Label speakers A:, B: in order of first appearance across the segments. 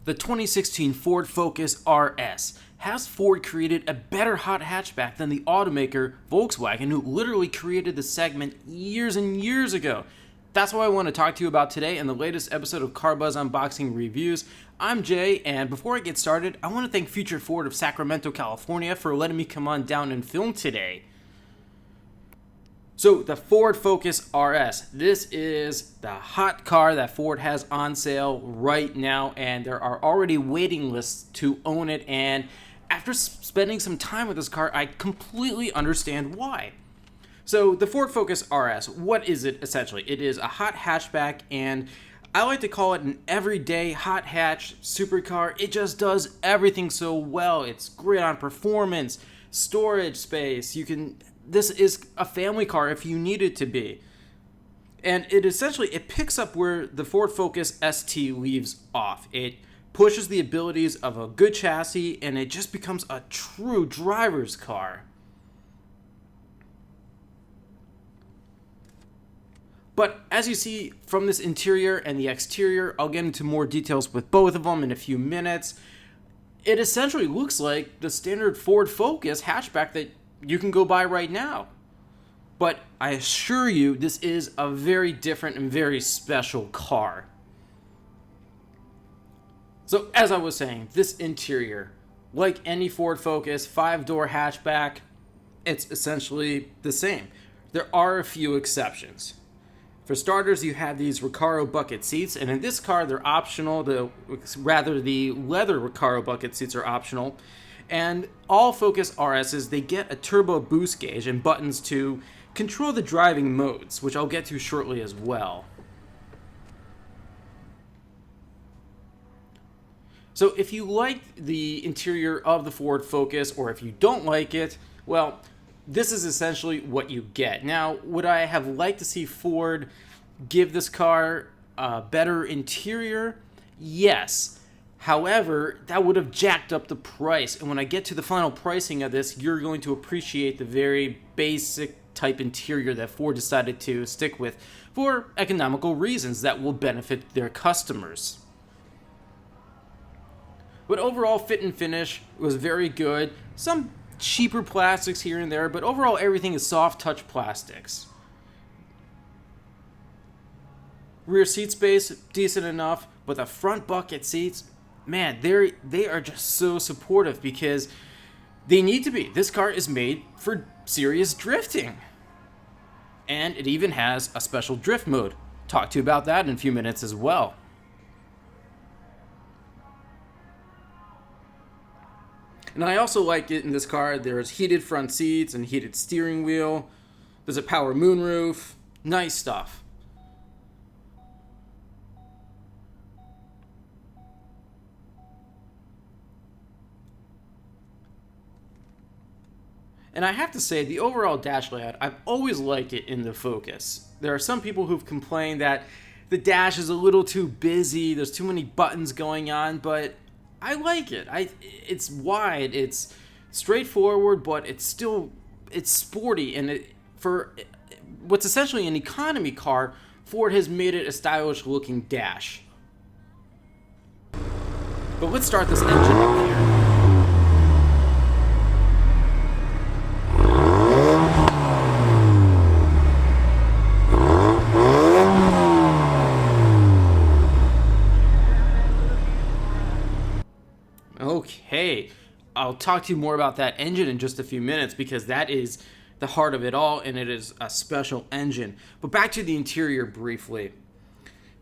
A: The 2016 Ford Focus RS. Has Ford created a better hot hatchback than the automaker Volkswagen, who literally created the segment years and years ago? That's what I want to talk to you about today in the latest episode of Car Buzz Unboxing Reviews. I'm Jay, and before I get started, I want to thank Future Ford of Sacramento, California for letting me come on down and film today. So, the Ford Focus RS. This is the hot car that Ford has on sale right now, and there are already waiting lists to own it, and after spending some time with this car, I completely understand why. So, the Ford Focus RS, what is it essentially? It is a hot hatchback, and I like to call it an everyday hot hatch supercar. It just does everything so well. It's great on performance, storage space. This is a family car if you need it to be. And it picks up where the Ford Focus ST leaves off. It pushes the abilities of a good chassis, and it just becomes a true driver's car. But as you see from this interior and the exterior, I'll get into more details with both of them in a few minutes. It essentially looks like the standard Ford Focus hatchback that you can go buy right now. But I assure you, this is a very different and very special car. So as I was saying, this interior, like any Ford Focus 5-door hatchback, it's essentially the same. There are a few exceptions. For starters, you have these Recaro bucket seats, and in this car, they're optional. The leather Recaro bucket seats are optional. And all Focus RSs, they get a turbo boost gauge and buttons to control the driving modes, which I'll get to shortly as well. So if you like the interior of the Ford Focus, or if you don't like it, well, this is essentially what you get. Now, would I have liked to see Ford give this car a better interior? Yes. However, that would have jacked up the price, and when I get to the final pricing of this, you're going to appreciate the very basic type interior that Ford decided to stick with for economical reasons that will benefit their customers. But overall, fit and finish was very good. Some cheaper plastics here and there, but overall everything is soft touch plastics. Rear seat space, decent enough, but the front bucket seats, man, they are just so supportive because they need to be. This car is made for serious drifting. And it even has a special drift mode. Talk to you about that in a few minutes as well. And I also like it in this car. There's heated front seats and heated steering wheel. There's a power moonroof. Nice stuff. And I have to say, the overall dash layout, I've always liked it in the Focus. There are some people who've complained that the dash is a little too busy, there's too many buttons going on, but I like it. It's wide, it's straightforward, but it's sporty, and for what's essentially an economy car, Ford has made it a stylish looking dash. But let's start this engine up here. Okay, I'll talk to you more about that engine in just a few minutes because that is the heart of it all, and it is a special engine. But back to the interior briefly.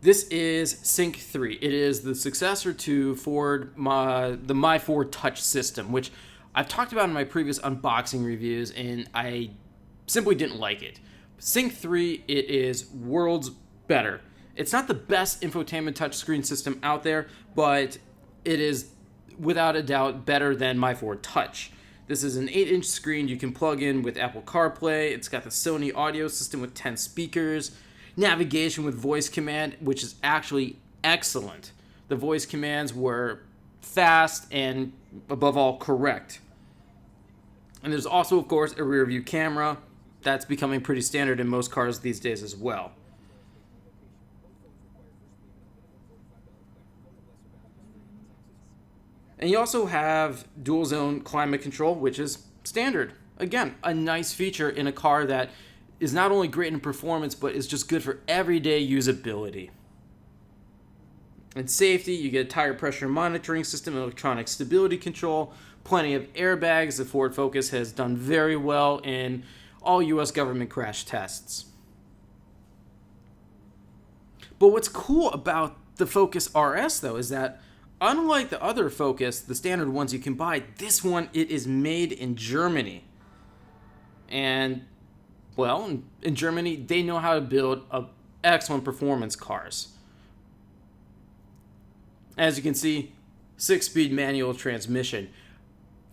A: This is Sync 3. It is the successor to the My Ford Touch system, which I've talked about in my previous unboxing reviews, and I simply didn't like it. Sync 3, it is worlds better. It's not the best infotainment touchscreen system out there, but it is without a doubt better than My Ford Touch. This is an 8-inch screen you can plug in with Apple CarPlay. It's got the Sony audio system with 10 speakers, navigation with voice command, which is actually excellent. The voice commands were fast and, above all, correct. And there's also, of course, a rear view camera. That's becoming pretty standard in most cars these days as well. And you also have dual zone climate control, which is standard. Again, a nice feature in a car that is not only great in performance, but is just good for everyday usability. In safety, you get a tire pressure monitoring system, electronic stability control, plenty of airbags. The Ford Focus has done very well in all US government crash tests. But what's cool about the Focus RS, though, is that unlike the other Focus, the standard ones you can buy, this one, it is made in Germany. And, well, in Germany, they know how to build excellent performance cars. As you can see, 6-speed manual transmission.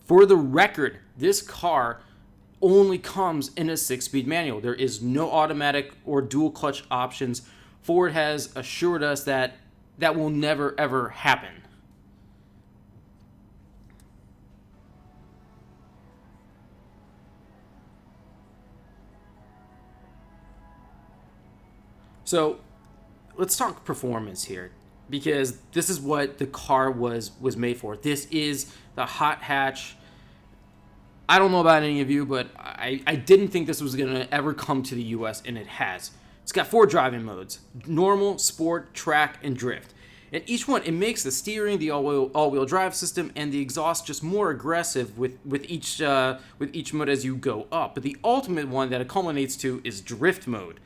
A: For the record, this car only comes in a 6-speed manual. There is no automatic or dual clutch options. Ford has assured us that that will never ever happen. So let's talk performance here, because this is what the car was made for. This is the hot hatch. I don't know about any of you, but I didn't think this was going to ever come to the US, and it has. It's got 4 driving modes: normal, sport, track, and drift. And each one, it makes the steering, the all-wheel drive system, and the exhaust just more aggressive with each mode as you go up. But the ultimate one that it culminates to is drift mode.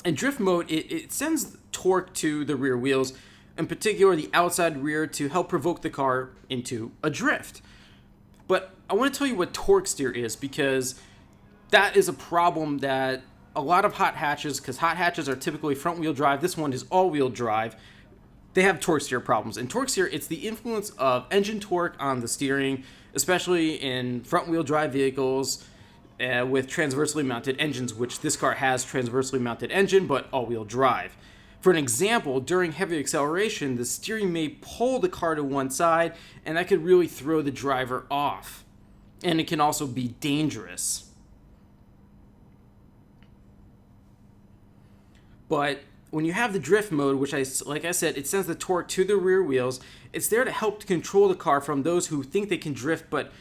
A: In drift mode, it sends torque to the rear wheels, in particular the outside rear, to help provoke the car into a drift. But I want to tell you what torque steer is, because that is a problem that a lot of hot hatches, because hot hatches are typically front wheel drive, this one is all wheel drive, they have torque steer problems. And torque steer, it's the influence of engine torque on the steering, especially in front wheel drive vehicles with transversely mounted engines, which this car has transversely mounted engine, but all-wheel drive. For an example, during heavy acceleration, the steering may pull the car to one side, and that could really throw the driver off. And it can also be dangerous. But when you have the drift mode, which like I said, it sends the torque to the rear wheels, it's there to help control the car from those who think they can drift, but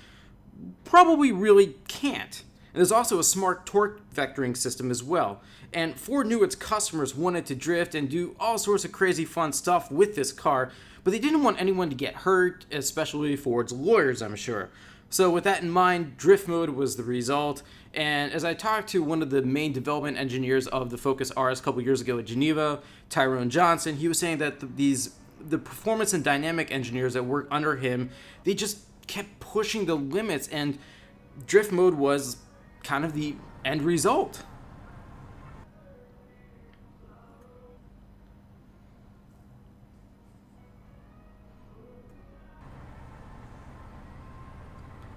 A: probably really can't. And there's also a smart torque vectoring system as well. And Ford knew its customers wanted to drift and do all sorts of crazy fun stuff with this car, but they didn't want anyone to get hurt, especially Ford's lawyers, I'm sure. So with that in mind, drift mode was the result. And as I talked to one of the main development engineers of the Focus RS a couple years ago at Geneva, Tyrone Johnson, he was saying that the performance and dynamic engineers that work under him, they just kept pushing the limits, and drift mode was kind of the end result.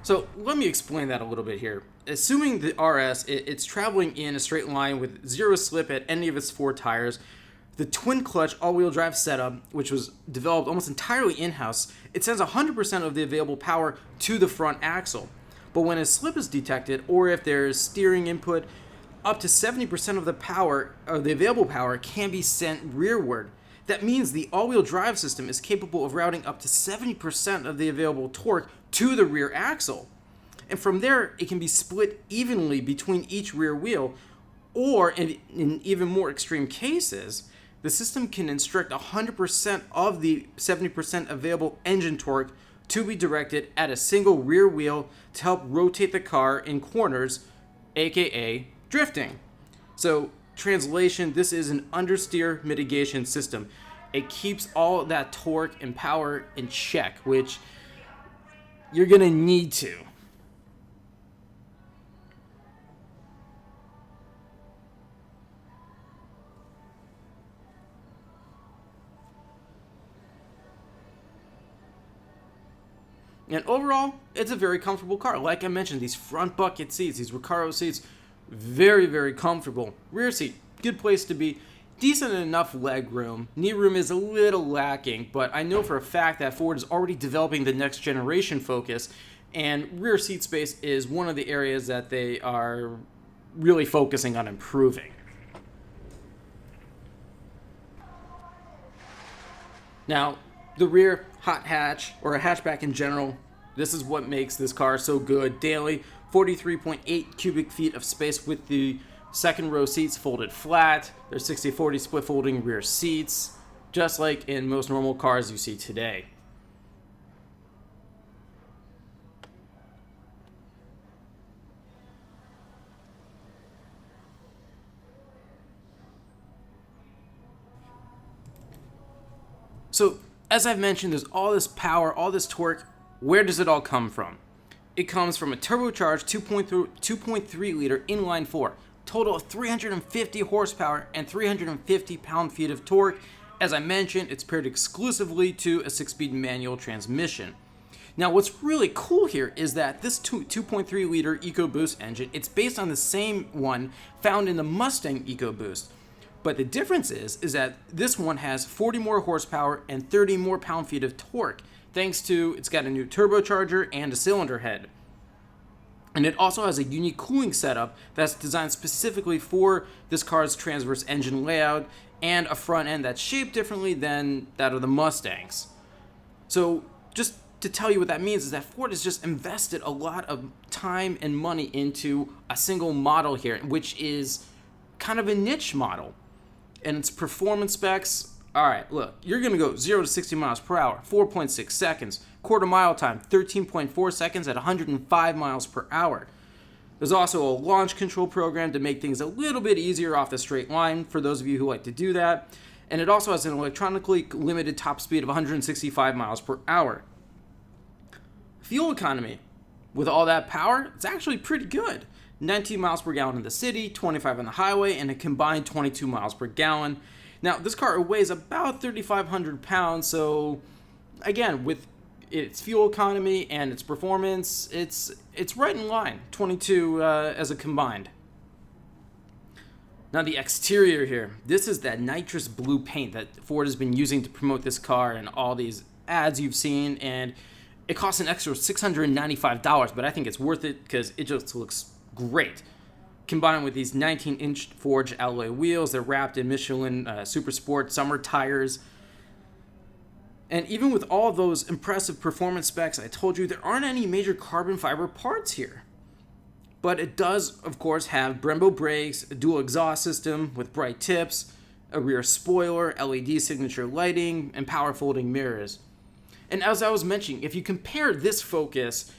A: So let me explain that a little bit here. Assuming the RS, it's traveling in a straight line with zero slip at any of its 4 tires, the twin clutch all-wheel drive setup, which was developed almost entirely in-house, it sends 100% of the available power to the front axle. But when a slip is detected, or if there's steering input, up to 70% of the power, or the available power, can be sent rearward. That means the all-wheel drive system is capable of routing up to 70% of the available torque to the rear axle. And from there, it can be split evenly between each rear wheel, or in even more extreme cases, the system can instruct 100% of the 70% available engine torque to be directed at a single rear wheel to help rotate the car in corners, aka drifting. So, translation, this is an understeer mitigation system. It keeps all that torque and power in check, which you're going to need to. And overall, it's a very comfortable car. Like I mentioned, these front bucket seats, these Recaro seats, very, very comfortable. Rear seat, good place to be. Decent enough leg room. Knee room is a little lacking, but I know for a fact that Ford is already developing the next generation Focus, and rear seat space is one of the areas that they are really focusing on improving. Now, The rear hot hatch, or a hatchback in general, this is what makes this car so good. Daily 43.8 cubic feet of space with the second row seats folded flat. There's 60/40 split folding rear seats, just like in most normal cars you see today. So, as I've mentioned, there's all this power, all this torque. Where does it all come from? It comes from a turbocharged 2.3 liter inline four, total of 350 horsepower and 350 pound-feet of torque. As I mentioned, it's paired exclusively to a 6-speed manual transmission. Now, what's really cool here is that this 2.3 liter EcoBoost engine, it's based on the same one found in the Mustang EcoBoost. But the difference is that this one has 40 more horsepower and 30 more pound-feet of torque, thanks to it's got a new turbocharger and a cylinder head. And it also has a unique cooling setup that's designed specifically for this car's transverse engine layout and a front end that's shaped differently than that of the Mustangs. So just to tell you what that means is that Ford has just invested a lot of time and money into a single model here, which is kind of a niche model. And its performance specs, all right, look, you're going to go 0 to 60 miles per hour, 4.6 seconds. Quarter mile time, 13.4 seconds at 105 miles per hour. There's also a launch control program to make things a little bit easier off the straight line for those of you who like to do that. And it also has an electronically limited top speed of 165 miles per hour. Fuel economy, with all that power, it's actually pretty good. 19 miles per gallon in the city, 25 on the highway, and a combined 22 miles per gallon. Now, this car weighs about 3,500 pounds, so again, with its fuel economy and its performance, it's right in line, 22 as a combined. Now, the exterior here, this is that nitrous blue paint that Ford has been using to promote this car and all these ads you've seen, and it costs an extra $695, but I think it's worth it because it just looks great. Combined with these 19-inch forged alloy wheels, they're wrapped in Michelin Super Sport summer tires. And even with all those impressive performance specs I told you, there aren't any major carbon fiber parts here. But it does, of course, have Brembo brakes, a dual exhaust system with bright tips, a rear spoiler, LED signature lighting, and power folding mirrors. And as I was mentioning, if you compare this Focus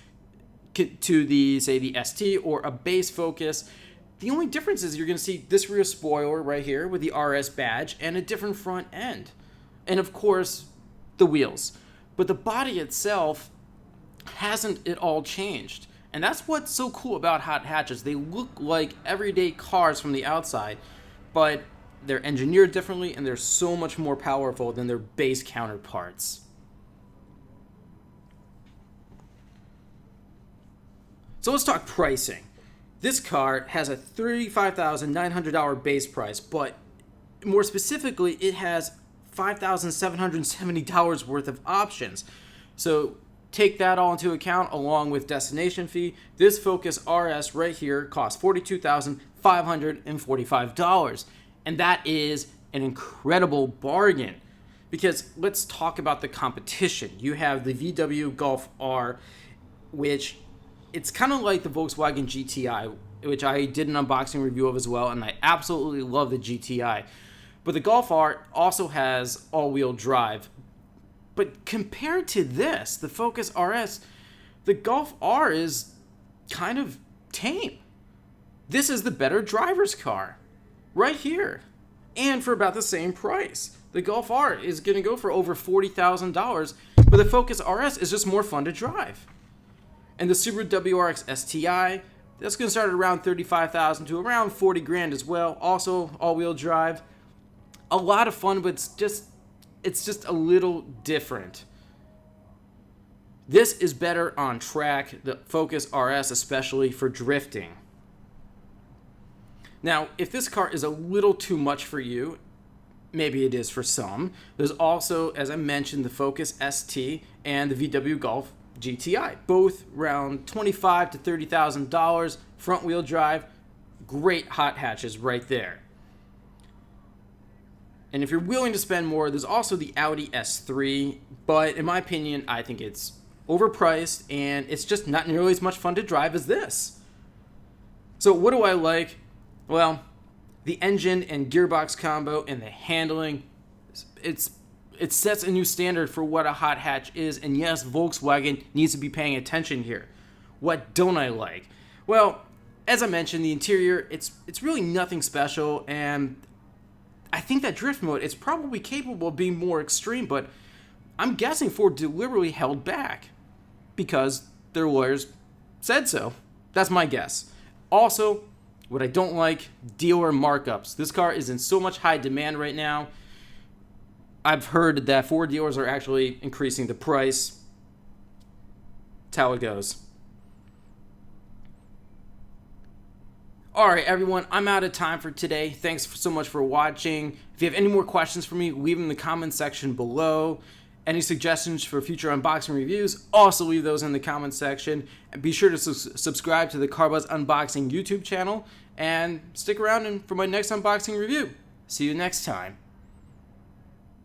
A: to the ST or a base Focus, the only difference is you're going to see this rear spoiler right here with the RS badge and a different front end. And of course, the wheels. But the body itself hasn't at all changed. And that's what's so cool about hot hatches. They look like everyday cars from the outside, but they're engineered differently and they're so much more powerful than their base counterparts. So let's talk pricing. This car has a $35,900 base price, but more specifically, it has $5,770 worth of options. So take that all into account along with destination fee. This Focus RS right here costs $42,545. And that is an incredible bargain. Because let's talk about the competition. You have the VW Golf R, which it's kind of like the Volkswagen GTI, which I did an unboxing review of as well, and I absolutely love the GTI. But the Golf R also has all-wheel drive. But compared to this, the Focus RS, the Golf R is kind of tame. This is the better driver's car, right here, and for about the same price. The Golf R is going to go for over $40,000, but the Focus RS is just more fun to drive. And the Subaru WRX STI, that's going to start at around $35,000 to around $40,000 as well. Also all-wheel drive. A lot of fun, but it's just a little different. This is better on track, the Focus RS, especially for drifting. Now, if this car is a little too much for you, maybe it is for some, there's also, as I mentioned, the Focus ST and the VW Golf GTI, both around $25,000 to $30,000, front-wheel drive, great hot hatches right there. And if you're willing to spend more, there's also the Audi S3, but in my opinion, I think it's overpriced and it's just not nearly as much fun to drive as this. So what do I like? Well, the engine and gearbox combo and the handling, it sets a new standard for what a hot hatch is, and yes, Volkswagen needs to be paying attention here. What don't I like? Well, as I mentioned, the interior, it's really nothing special, and I think that drift mode is probably capable of being more extreme, but I'm guessing Ford deliberately held back because their lawyers said so. That's my guess. Also, what I don't like, dealer markups. This car is in so much high demand right now. I've heard that Ford dealers are actually increasing the price. That's how it goes. Alright everyone, I'm out of time for today. Thanks so much for watching. If you have any more questions for me, leave them in the comments section below. Any suggestions for future unboxing reviews, also leave those in the comments section. And be sure to subscribe to the CarBuzz Unboxing YouTube channel. And stick around for my next unboxing review. See you next time.